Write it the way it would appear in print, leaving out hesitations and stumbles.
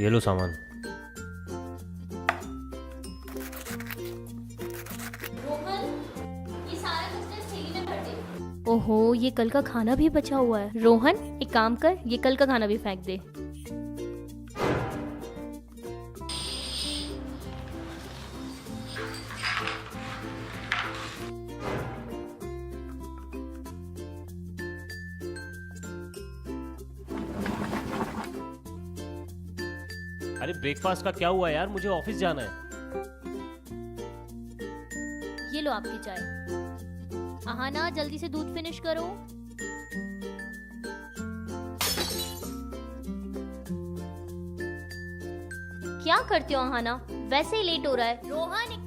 ये लो सामान। रोहन, ये सारा कचरा इस थैली में भर दे। ओहो, ये कल का खाना भी बचा हुआ है। रोहन, एक काम कर, ये कल का खाना भी फेंक दे। अरे ब्रेकफास्ट का क्या हुआ यार, मुझे ऑफिस जाना है। ये लो आपकी चाय। आहाना, जल्दी से दूध फिनिश करो। क्या करते हो आहाना? वैसे ही लेट हो रहा है। रोहन, एक